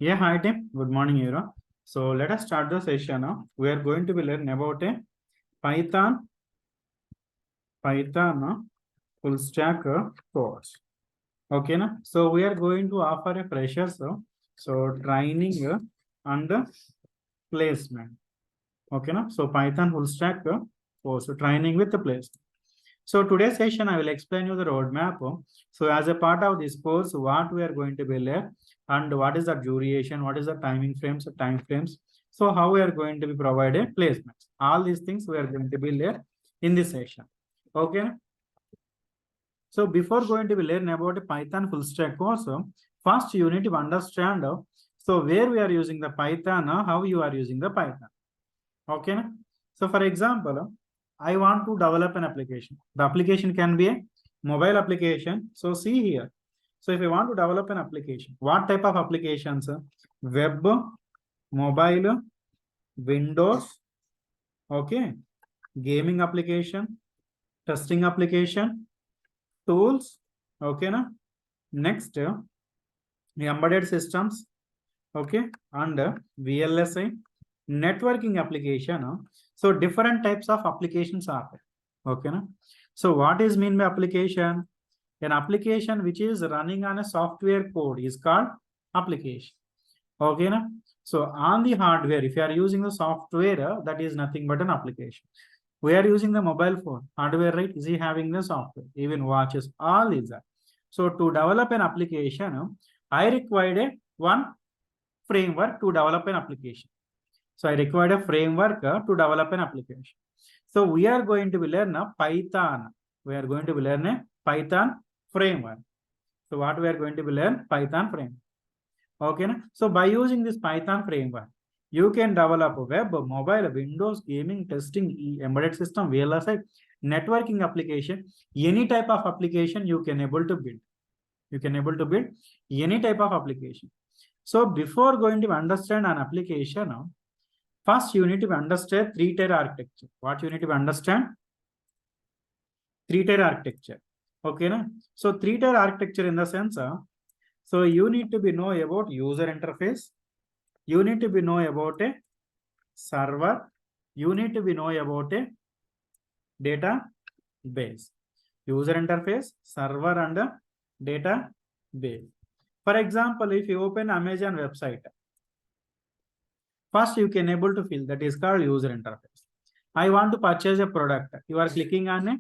Yeah, hi team. Good morning, Euro. So let us start the session now. We are going to be learning about a Python, full stack course. Okay, na? So we are going to offer a freshers. So training and placement. Okay, na? So Python full stack course. So training with the placement. So today's session, I will explain you the roadmap. So as a part of this course, what we are going to be learn and what is the duration, what is the time frames. So how we are going to be provided placements. All these things we are going to be learn in this session. Okay. So before going to be learn about a Python full stack course, first you need to understand so where we are using the Python, how you are using the Python. Okay. So for example, I want to develop an application. The application can be a mobile application. So see here. So if you want to develop an application, what type of applications? Web, mobile, Windows, okay, gaming application, testing application, tools, okay, na? Next, embedded systems, okay, and VLSI, networking application. So different types of applications are there. Okay. Na? So what is mean by application? An application which is running on a software code is called application. Okay. Na? So on the hardware, if you are using the software, that is nothing but an application. We are using the mobile phone hardware, right? Is he having the software? Even watches, all is that. So to develop an application, I required a one framework to develop an application. So I required a framework to develop an application. So we are going to be learn a Python. We are going to be learn a Python framework. So what we are going to be learn? Python framework. Okay. Na? So by using this Python framework, you can develop a web, mobile, Windows, gaming, testing, embedded system, VLSI, networking application, any type of application you can able to build. You can able to build any type of application. So before going to understand an application, first you need to understand three-tier architecture. What you need to understand? Three-tier architecture. Okay. Na? So three-tier architecture in the sense, so you need to be know about user interface. You need to be know about a server. You need to be know about a database. User interface, server, and database. For example, if you open Amazon website, first you can able to fill that is called user interface. I want to purchase a product. You are clicking on a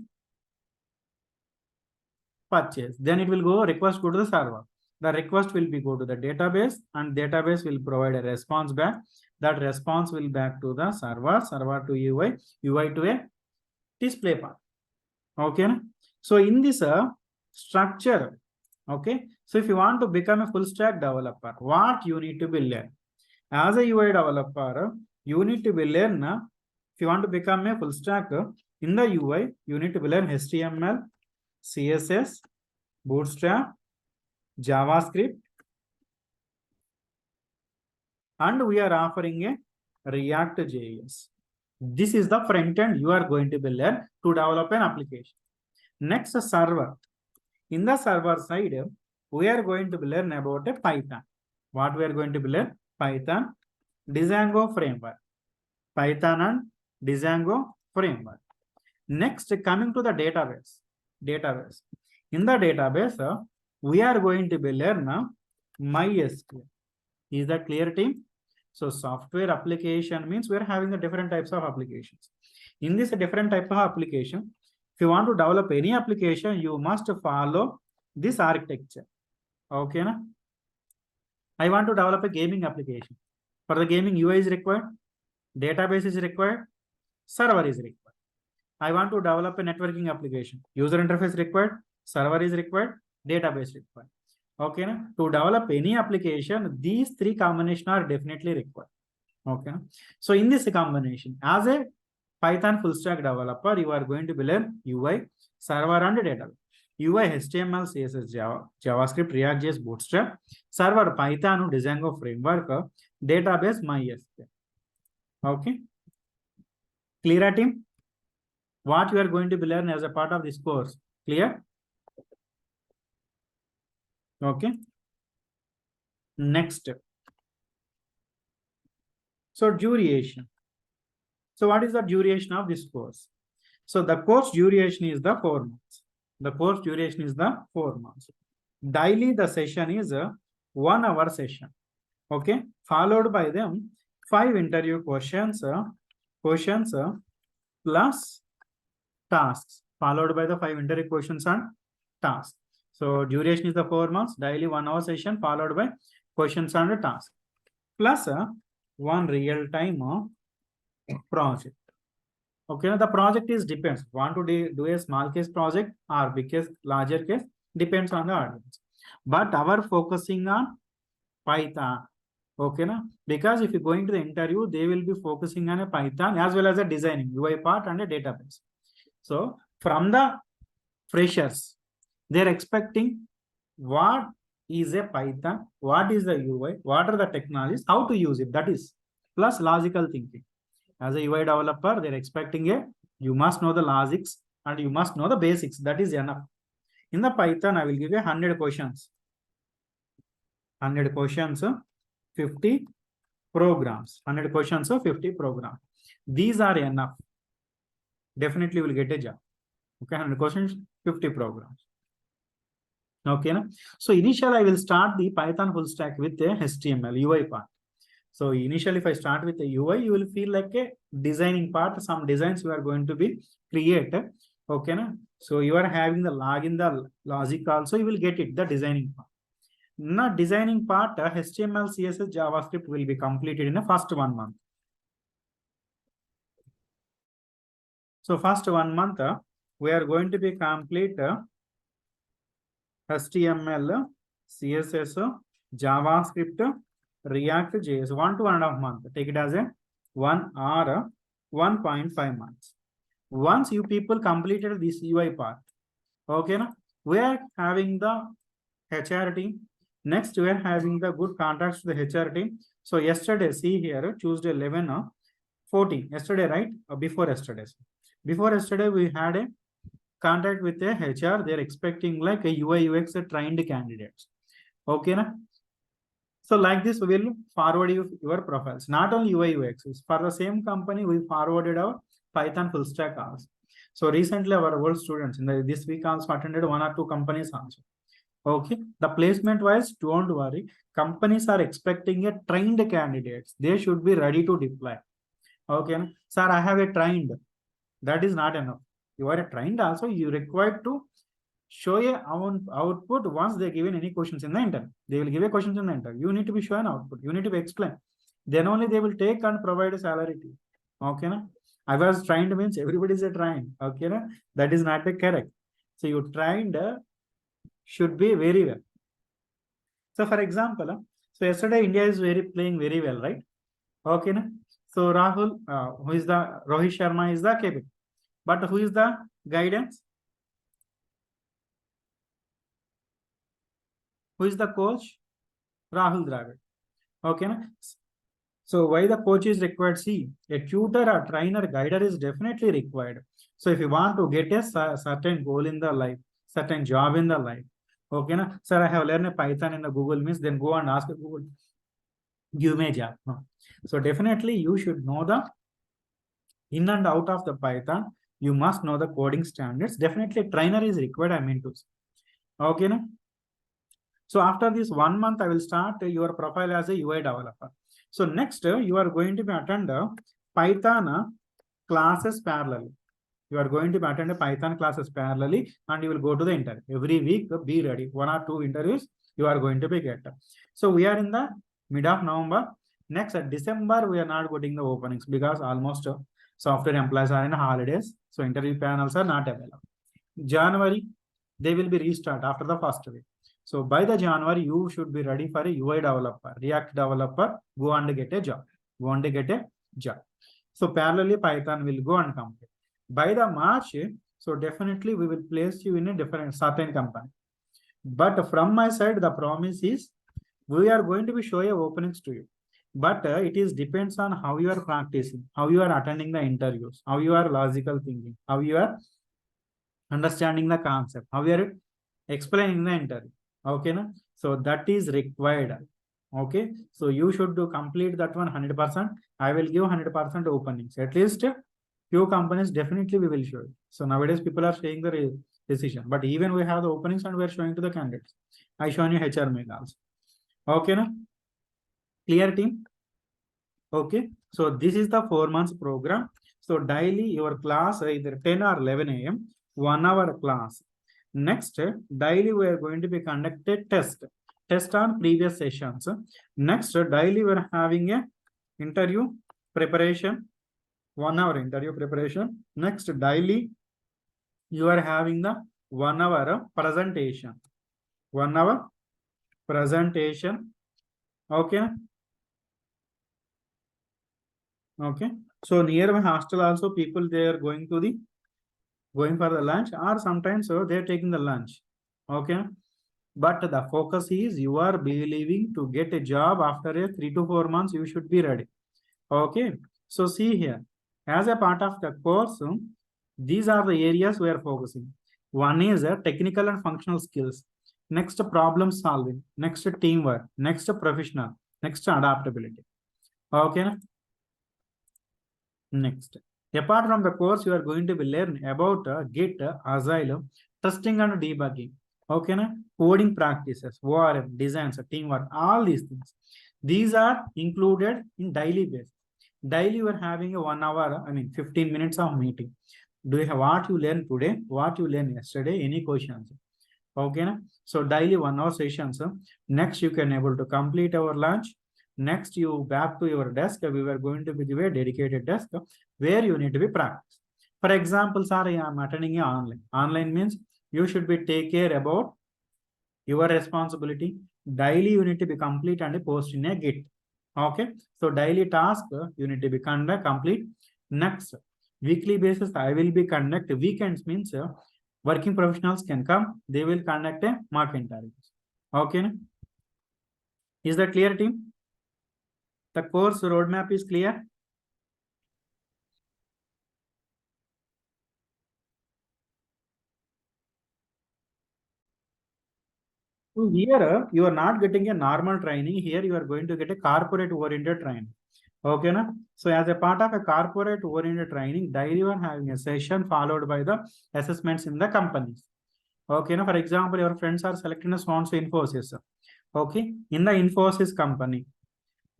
purchase. Then it will go request go to the server. The request will be go to the database and database will provide a response back. That response will back to the server, server to UI, UI to a display part. Okay. So in this structure, okay. So if you want to become a full stack developer, what you need to be learn? As a UI developer, you need to be learn. If you want to become a full stack in the UI, you need to be learn HTML, CSS, Bootstrap, JavaScript, and we are offering a React.js. This is the front end you are going to be learn to develop an application. Next, server. In the server side, we are going to be learn about a Python. What we are going to be learn? Python, Django framework. Python and Django framework. Next, coming to the database. Database. In the database, we are going to be learn MySQL. Is that clear, team? So software application means we are having the different types of applications. In this different type of application, if you want to develop any application, you must follow this architecture. Okay. Na? I want to develop a gaming application. For the gaming, UI is required, database is required, server is required. I want to develop a networking application. User interface required, server is required, database required. Okay. Na? To develop any application, these three combinations are definitely required. Okay. So in this combination, as a Python full stack developer, you are going to be learn UI, server, and database. UI, HTML, CSS, Java, JavaScript, React.js, Bootstrap, server, Python, Django framework, database, MySQL. Okay. Clear, team? What you are going to be learn as a part of this course? Clear? Okay. Next. So duration. So what is the duration of this course? So the course duration is the 4 months. The course duration is the 4 months. Daily the session is a 1 hour session. Okay, followed by them 5 interview questions, plus tasks, followed by the 5 interview questions and tasks. So duration is the 4 months, daily 1 hour session, followed by questions and tasks, plus one real time project. Okay, the project is depends. Want to do a small case project or big case, larger case, depends on the audience. But our focusing on Python. Okay, na? Because if you're going to the interview, they will be focusing on a Python as well as a designing UI part and a database. So from the freshers, they're expecting what is a Python, what is the UI, what are the technologies, how to use it. That is plus logical thinking. As a UI developer, they're expecting you must know the logics and you must know the basics. That is enough. In the Python, I will give you 100 questions. 100 questions, 50 programs. 100 questions, 50 programs. These are enough. Definitely will get a job. Okay, 100 questions, 50 programs. Okay, na? So initially I will start the Python full stack with the HTML UI part. So initially, if I start with the UI, you will feel like a designing part. Some designs you are going to be created. Okay, na? So you are having the login, the logic also, you will get it, the designing part. Now, designing part, HTML, CSS, JavaScript will be completed in the first 1 month. So first 1 month, we are going to be complete HTML, CSS, JavaScript, React JS, 1 to 1.5 months. Take it as a 1 or 1.5 months. Once you people completed this UI part, okay, na? We are having the HR team. Next, we are having the good contacts to the HR team. So yesterday, see here, Tuesday 11, 14, yesterday, right? Before yesterday. Before yesterday, we had a contact with the HR. They're expecting like a UI UX trained candidates. Okay, na? So like this, we will forward your profiles. Not only UI UX, for the same company, we forwarded our Python full stack also. So recently, our old students in this week also attended 1 or 2 companies also. Okay, the placement wise, don't worry. Companies are expecting a trained candidates. They should be ready to deploy. Okay, sir, I have a trained. That is not enough. You are a trained also. You required to show a output once they given any questions in the interview. They will give a questions in the interview. You need to be shown output. You need to be explain. Then only they will take and provide a salary to you. Okay, na? I was trained means everybody is a trained. Okay, na? That is not the correct. So you trained should be very well. So for example, so yesterday India is playing very well, right? Okay, na? So Rahul, who is the Rohit Sharma is the captain, but who is the guidance? Who is the coach? Rahul Dravid. Okay, na? So why the coach is required? See, a tutor, a trainer, guider is definitely required. So if you want to get a certain goal in the life, certain job in the life, okay, na? Sir, I have learned a Python in the Google means, then go and ask Google, give me a job. No. So definitely you should know the in and out of the Python. You must know the coding standards. Definitely trainer is required, I mean to say. Okay, na? So after this 1 month, I will start your profile as a UI developer. So next, you are going to be attend Python classes parallelly. You are going to be attend Python classes parallelly, and you will go to the interview. Every week, be ready. 1 or 2 interviews you are going to be get. So we are in the mid of November. Next, December, we are not getting the openings because almost software employees are in holidays. So interview panels are not available. January, they will be restart after the first week. So by the January, you should be ready for a UI developer, React developer, go and get a job. Go and get a job. So parallelly, Python will go and complete. By the March, so definitely we will place you in a different certain company. But from my side, the promise is we are going to be showing openings to you. But it is depends on how you are practicing, how you are attending the interviews, how you are logical thinking, how you are understanding the concept, how you are explaining the interview. Okay, na? So that is required. Okay, so you should do complete that one 100%. I will give 100% openings. At least few companies definitely we will show it. So nowadays people are saying the decision, but even we have the openings and we are showing to the candidates. I shown you HR mail also. Okay, na? Clear team? Okay, so this is the 4 months program. So daily your class either 10 or 11 a.m. 1 hour class. Next, daily we are going to be conducted test on previous sessions. Next, daily we are having a interview preparation, 1 hour interview preparation. Next, daily you are having the 1 hour presentation, 1 hour presentation. Okay. Okay. So near my hostel also people they are going for the lunch, or sometimes so they're taking the lunch. Okay. But the focus is you are believing to get a job after a 3 to 4 months, you should be ready. Okay. So see here, as a part of the course, these are the areas we are focusing. One is technical and functional skills. Next, problem solving. Next, teamwork. Next, professional. Next, adaptability. Okay. Next, apart from the course, you are going to be learn about Git, Agile, testing and debugging. Okay, na? Coding practices, ORM, designs, teamwork, all these things. These are included in daily basis. Daily, you are having a 1 hour, 15 minutes of meeting. Do you have what you learned today, what you learned yesterday, any questions? Okay, na? So daily 1 hour sessions. Next, you can able to complete our lunch. Next, you back to your desk. We were going to give a dedicated desk where you need to be practice. For example, sorry, I am attending a online. Online means you should be take care about your responsibility. Daily, you need to be complete and post in a Git. Okay, so daily task you need to be complete. Next, weekly basis I will be conduct. Weekends means working professionals can come. They will conduct a mock interviews. Okay, is that clear, team? The course roadmap is clear. So here you are not getting a normal training. Here you are going to get a corporate oriented training. Okay, na? So as a part of a corporate oriented training, daily you are having a session followed by the assessments in the companies. Okay, now for example, your friends are selecting a sponsor Infosys. Okay, in the Infosys company,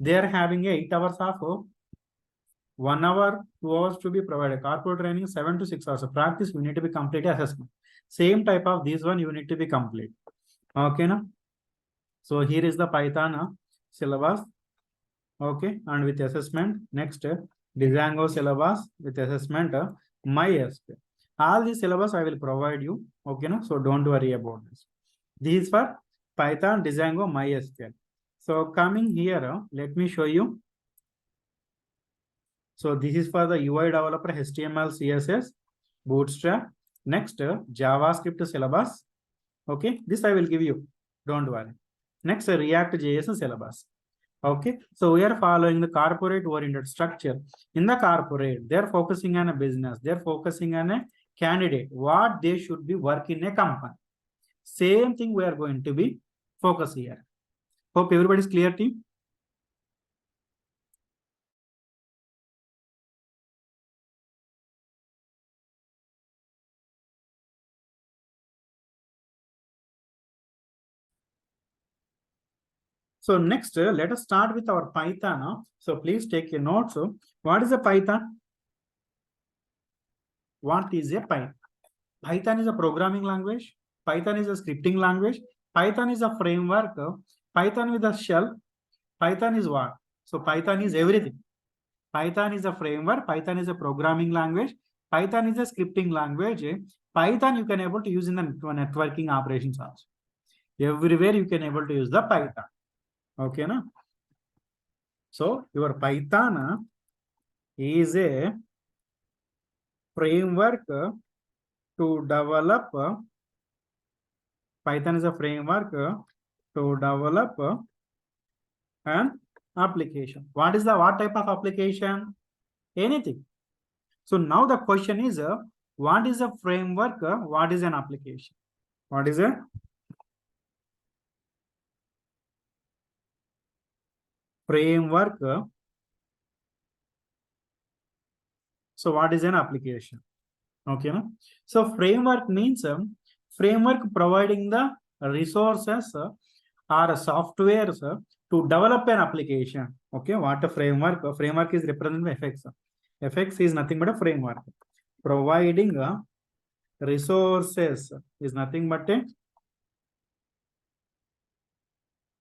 they are having 8 hours of 1 hour, 2 hours to be provided. Corporate training 7 to 6 hours of practice. You need to be complete assessment. Same type of this one you need to be complete. Okay, now. So here is the Python syllabus. Okay, and with assessment. Next, Django syllabus with assessment. MySQL. All these syllabus I will provide you. Okay, no? So don't worry about this. This is for Python, Django, MySQL. So coming here, let me show you. So this is for the UI developer, HTML, CSS, Bootstrap. Next, JavaScript syllabus. Okay, this I will give you. Don't worry. Next, React JS syllabus. Okay, so we are following the corporate oriented structure. In the corporate, they're focusing on a business, they're focusing on a candidate, what they should be working in a company. Same thing we are going to be focus here. Hope everybody is clear, team. So next, let us start with our Python. So please take your notes. What is a Python? What is a Python? Python is a programming language. Python is a scripting language. Python is a framework. Python with a shell. Python is what? So Python is everything. Python is a framework. Python is a programming language. Python is a scripting language. Python you can able to use in the networking operations also. Everywhere you can able to use the Python. Okay, na? So your Python is a framework to develop. Python is a framework to develop an application. What is the what type of application? Anything. So now the question is, what is a framework? What is an application? What is a framework. So what is an application? Okay, no? So framework means framework providing the resources or software to develop an application. Okay, what a framework? A framework is represented by FX. FX is nothing but a framework. Providing resources is nothing but a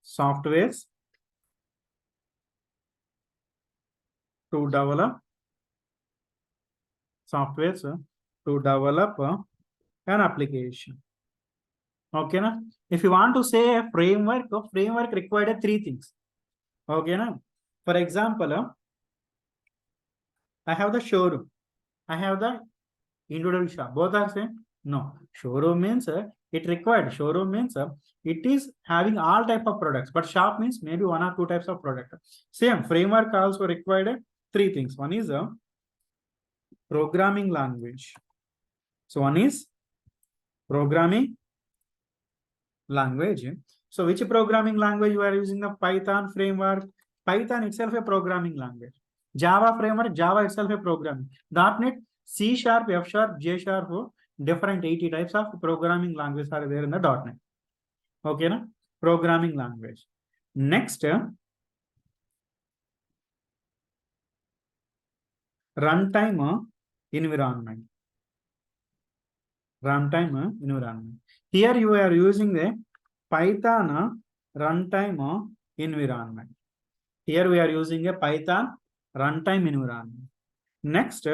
softwares to develop softwares to develop an application. Okay, na? If you want to say a framework required three things. Okay, na? For example, I have the showroom. I have the individual shop. Both are same? No. Showroom means it required. Showroom means it is having all type of products, but shop means maybe one or two types of product. Same framework also required three things. One is a programming language. So one is programming language. So which programming language you are using? The Python framework. Python itself a programming language. Java framework, Java itself a programming. .NET, C sharp, F sharp, J sharp, different 80 types of programming languages are there in the .NET. Okay, na? Programming language. Next, runtime environment. Runtime environment. Here you are using the Python runtime environment. Here we are using a Python runtime environment. Next,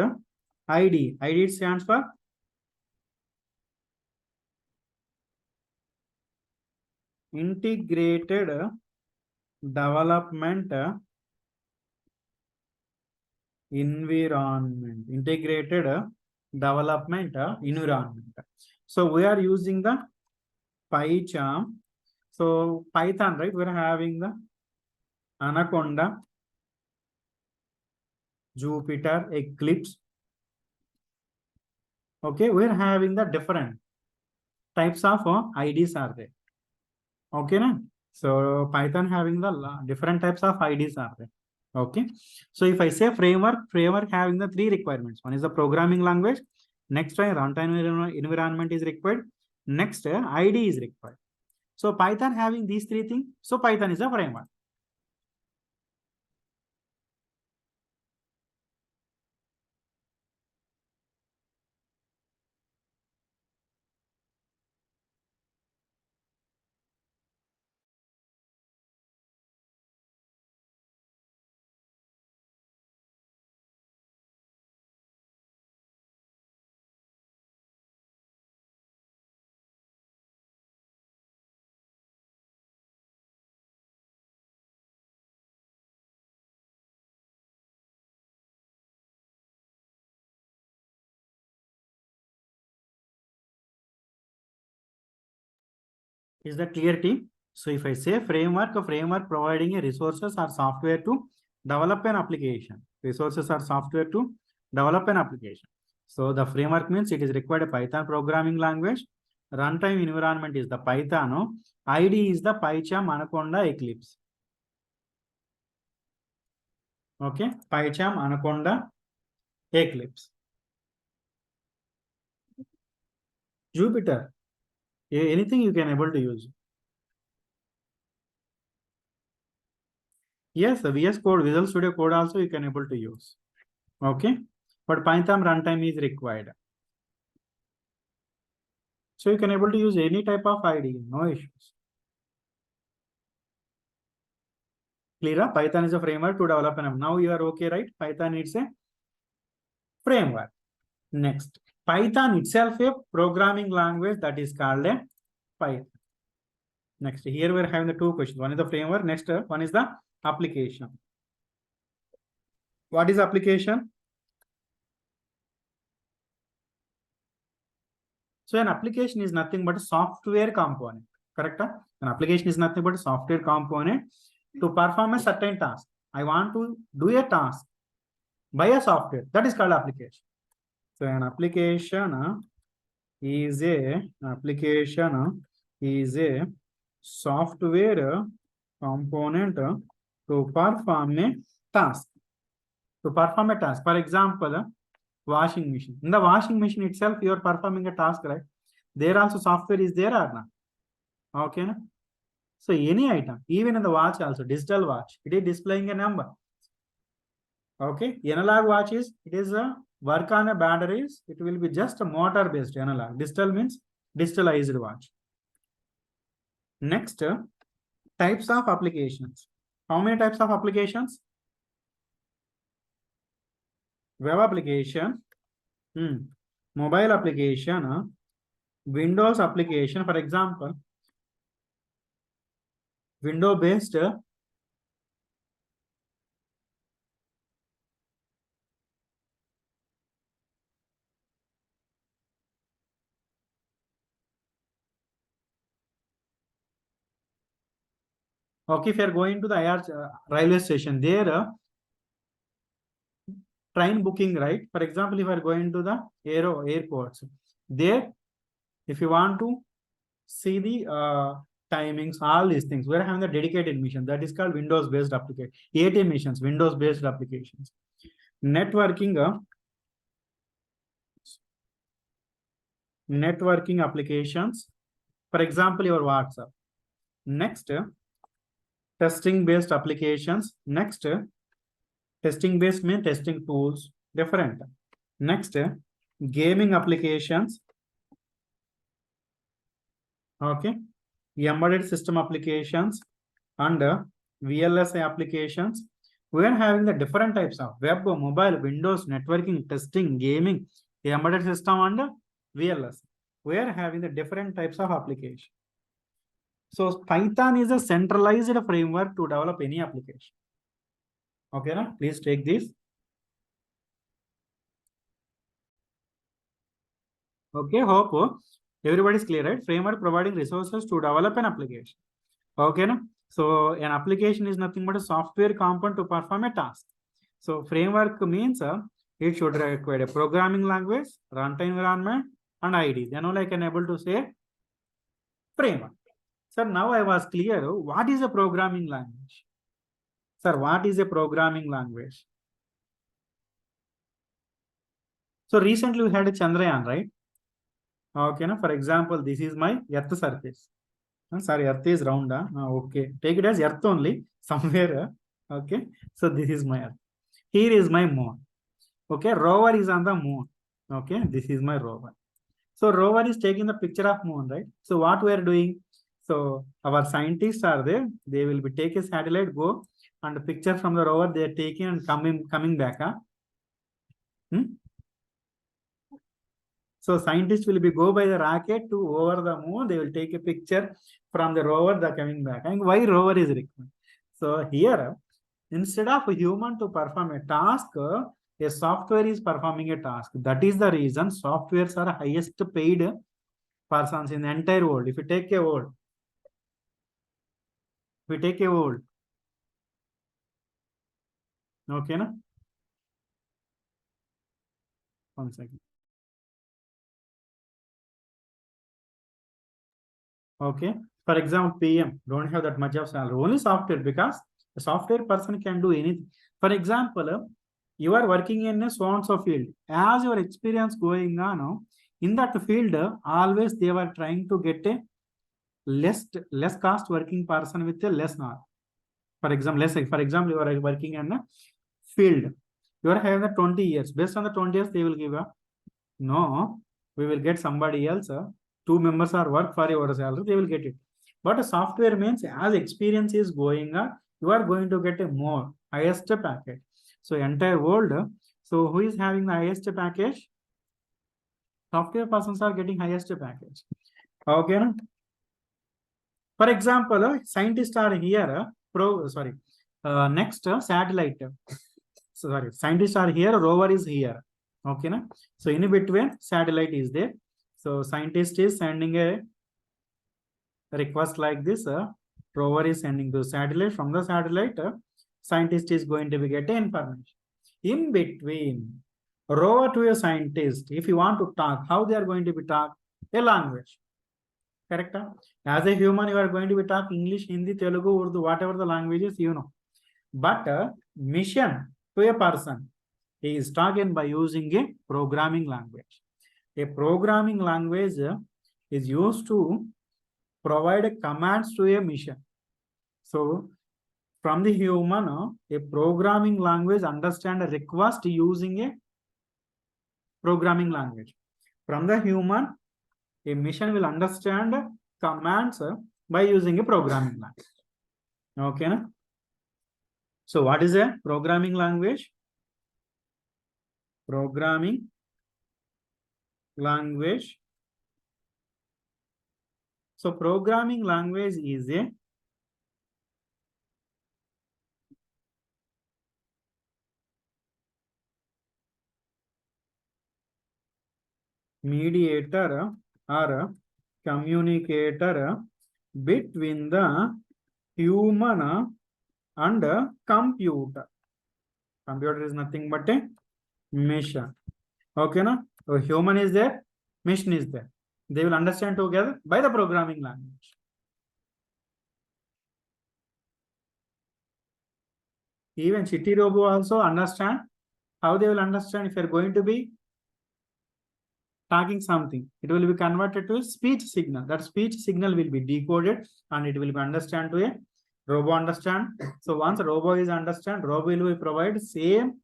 ID. ID stands for integrated development environment. Integrated development environment. So we are using the PyCharm. So Python, right? We're having the Anaconda, Jupyter, Eclipse. Okay, we're having the different types of IDs are there. Okay, na? So Python having the different types of IDs are there. Okay. So if I say framework having the three requirements. One is the programming language. Next, runtime environment is required. Next, ID is required. So Python having these three things. So Python is a framework. Is that clear, team? So if I say framework, a framework providing a resources or software to develop an application. Resources or software to develop an application. So the framework means it is required a Python programming language. Runtime environment is the Python. ID is the PyCharm, Anaconda, Eclipse. Okay, PyCharm, Anaconda, Eclipse. Jupyter. Anything you can able to use. Yes, the VS Code, Visual Studio Code also you can able to use. Okay, but Python runtime is required. So you can able to use any type of ID, no issues. Clear? Python is a framework to develop an app. Now you are okay, right? Python is a framework. Next, Python itself a programming language that is called a Python. Next, here we are having the two questions. One is the framework. Next, one is the application. What is application? So an application is nothing but a software component. Correct? An application is nothing but a software component to perform a certain task. I want to do a task by a software. That is called application. So an application is a software component to perform a task. To perform a task. For example, washing machine. In the washing machine itself, you are performing a task, right? There also software is there or not? Okay. So any item, even in the watch also, digital watch, it is displaying a number. Okay. Analog watches, it is a work on a batteries. It will be just a motor based analog. Digital means digitalized watch. Next, types of applications. How many types of applications? Web application, mobile application, Windows application, for example, window based. Okay, if you are going to the railway station, there train booking, right? For example, if you are going to the airports, there, if you want to see the timings, all these things, we are having the dedicated mission that is called Windows based application. ATM missions, Windows based applications. Networking, networking applications. For example, your WhatsApp. Next, testing based applications. Next, testing based means testing tools, different. Next, gaming applications. Okay, embedded system applications and VLSI applications. We are having the different types of web, mobile, Windows, networking, testing, gaming, embedded system and VLS. We are having the different types of application. So Python is a centralized framework to develop any application. Okay, na? Please take this. Okay, hope everybody is clear, right? Framework providing resources to develop an application. Okay, na? So an application is nothing but a software component to perform a task. So framework means it should require a programming language, runtime environment, and ID. Then only I can able to say framework. Sir, now I was clear. What is a programming language? Sir, what is a programming language? So recently we had a Chandrayaan, right? Okay, na? For example, this is my Earth surface. Sorry, Earth is round. Okay, take it as Earth only somewhere. Okay, so this is my Earth. Here is my moon. Okay, rover is on the moon. Okay, this is my rover. So rover is taking the picture of moon, right? So what we are doing? So our scientists are there. They will be take a satellite, go and a picture from the rover they are taking and coming back. So scientists will be go by the rocket to over the moon. They will take a picture from the rover. They're coming back. And why rover is required? So here, instead of a human to perform a task, a software is performing a task. That is the reason softwares are highest paid persons in the entire world. If you take a world, okay, na? One second. Okay. For example, PM don't have that much of salary. Only software because a software person can do anything. For example, you are working in a so and so field. As your experience going on, in that field, always they were trying to get a less cost working person with a less knowledge. For example, you are working in a field. You are having the 20 years. Based on the 20 years, they will give a no. We will get somebody else. Two members are work for your salary. They will get it. But a software means as experience is going on, you are going to get a more highest package. So entire world. So who is having the highest package? Software persons are getting highest package. Okay. For example, scientists are here. Next satellite. Sorry, scientists are here. Rover is here. Okay, na? So in between, satellite is there. So scientist is sending a request like this. Rover is sending to satellite. From the satellite, scientist is going to be getting information. In between, rover to a scientist, if you want to talk, how they are going to be talk? A language. Correct? As a human, you are going to be talk English, Hindi, Telugu, Urdu, whatever the languages you know. but mission to a person is taken by using a programming language. A programming language is used to provide commands to a mission. So from the human, a programming language understand a request using a programming language. From the human, a mission will understand commands by using a programming language. Okay. Na? So what is a programming language? Programming language. So programming language is a mediator or communicator between the human and computer. Computer is nothing but a machine. Okay, na? So human is there, machine is there. They will understand together by the programming language. Even Chitti Robo also understand. How they will understand? If you are going to be talking something, it will be converted to a speech signal. That speech signal will be decoded and it will be understand to a robo understand. So once robo is understand, robo will provide same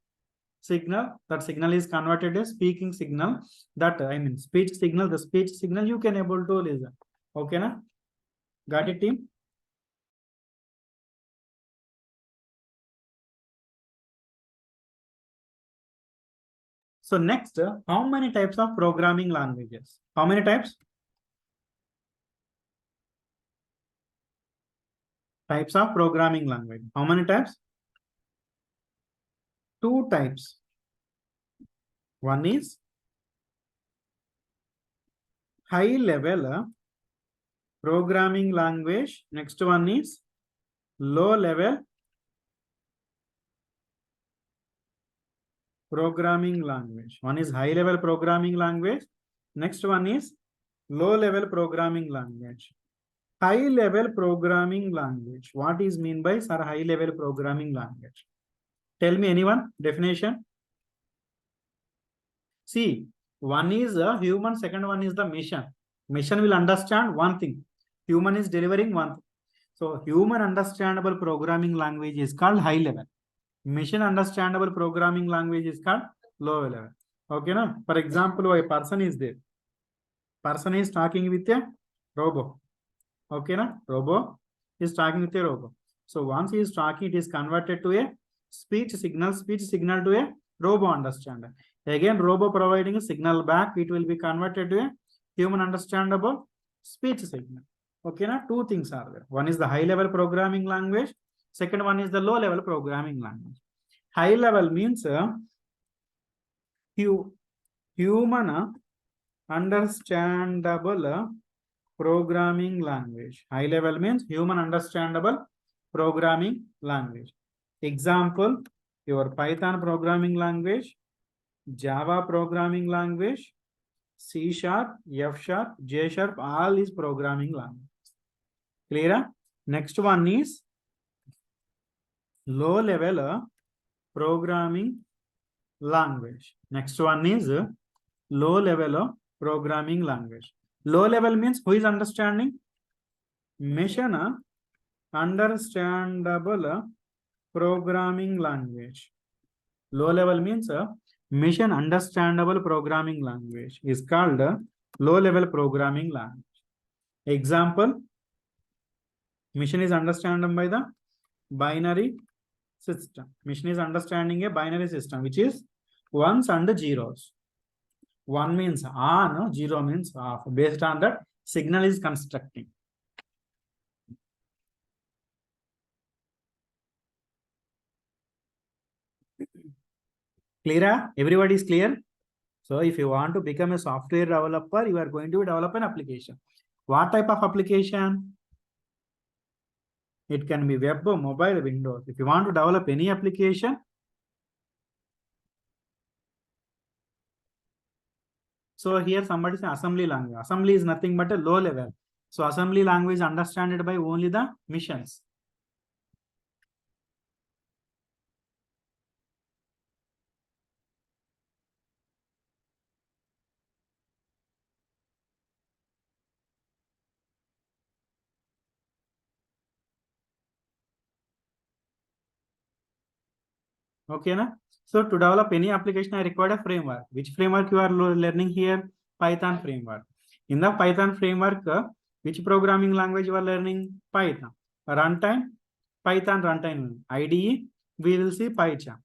signal. That signal is converted to speaking signal. That I mean speech signal. The speech signal you can able to listen. Okay, na? Got it, team? So next, how many types of programming languages? How many types? Types of programming language. How many types? Two types. One is high level programming language. Next one is low level programming language. One is high level programming language. Next one is low level programming language. High level programming language. What is mean by sir high level programming language? Tell me anyone definition. See, one is a human, second one is the mission. Mission will understand one thing. Human is delivering one thing. So human understandable programming language is called high level. Machine understandable programming language is called low level. Okay, na? For example, a person is there. Person is talking with a robot. Okay, na? Robot is talking with a robot. So once he is talking, it is converted to a speech signal to a robot understander. Again, robot providing a signal back, it will be converted to a human understandable speech signal. Okay, na? Two things are there. One is the high level programming language. Second one is the low level programming language. High level means human understandable programming language. High level means human understandable programming language. Example, your Python programming language, Java programming language, C sharp, F sharp, J sharp, all is programming language. Clear? Next one is low level programming language. Next one is low level programming language. Low level means who is understanding? Machine understandable programming language. Low level means machine understandable programming language is called low level programming language. Example, machine is understandable by the binary system. Machine is understanding a binary system which is ones and zeros. One means on, zero means off. Based on that, signal is constructing. Clear? Everybody is clear? So if you want to become a software developer, you are going to develop an application. What type of application? It can be web, mobile, Windows. If you want to develop any application, so here somebody say assembly language. Assembly is nothing but a low level. So assembly language is understood by only the missions. Okay, na? So to develop any application, I require a framework. Which framework you are learning here? Python framework. In the Python framework, which programming language you are learning? Python. Runtime, Python runtime. IDE, we will see PyCharm.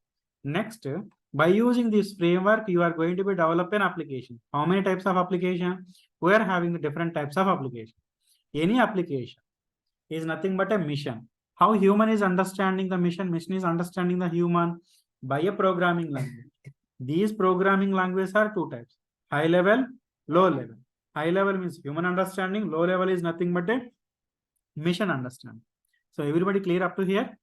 Next, by using this framework, you are going to be develop an application. How many types of application? We are having the different types of application. Any application is nothing but a mission. How human is understanding the mission is understanding the human by a programming language. These programming languages are two types: high level, low level. High level means human understanding, low level is nothing but a mission understanding. So everybody clear up to here?